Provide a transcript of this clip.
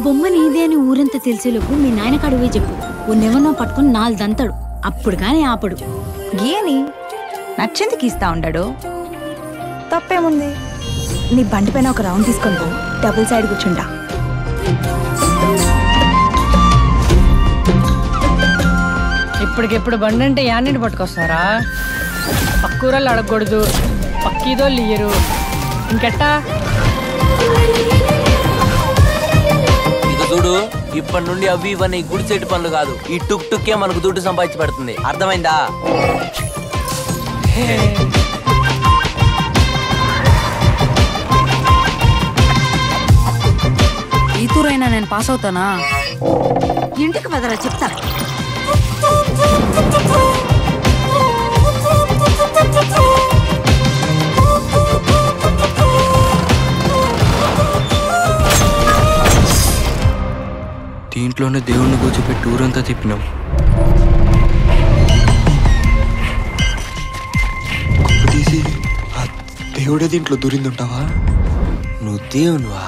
బొమ్మ నీదే అని ఊరంతా తెలిసేలోపు మీ నాయన కడువే చెప్పు. ఉన్నెవన్నో పట్టుకుని 4 దంతాడు. అప్పుడు కానీ ఆపడు. గీయని నచ్చింది గీస్తా ఉంటాడు. తప్పేముంది? నీ బండి పైన ఒక రౌండ్ తీసుకొని పో, డబుల్ సైడ్ కూర్చుంటా. ఇప్పటికిప్పుడు బండి అంటే యాన్ని పట్టుకొస్తారా? పక్కూరలు అడగకూడదు, పక్కీదోళ్ళు ఇయ్యరు, ఇంకెట్టా? ఇక చూడు, ఇప్పటి నుండి అవి ఇవన్నీ గుడి చెట్టు పనులు కాదు, ఈ టుక్ టుక్కే మనకు దుడ్డు సంపాదించి పెడుతుంది. అర్థమైందా? ఈ తూరైనా నేను పాస్ అవుతానా? ఇంటికి పదరా చెప్తా. దీంట్లోనే దేవుణ్ణి కూర్చోపెట్టి ఊరంతా తిప్పినాం. తీసి దేవుడే దీంట్లో దూరిందుంటావా? నువ్వు దేవునువా?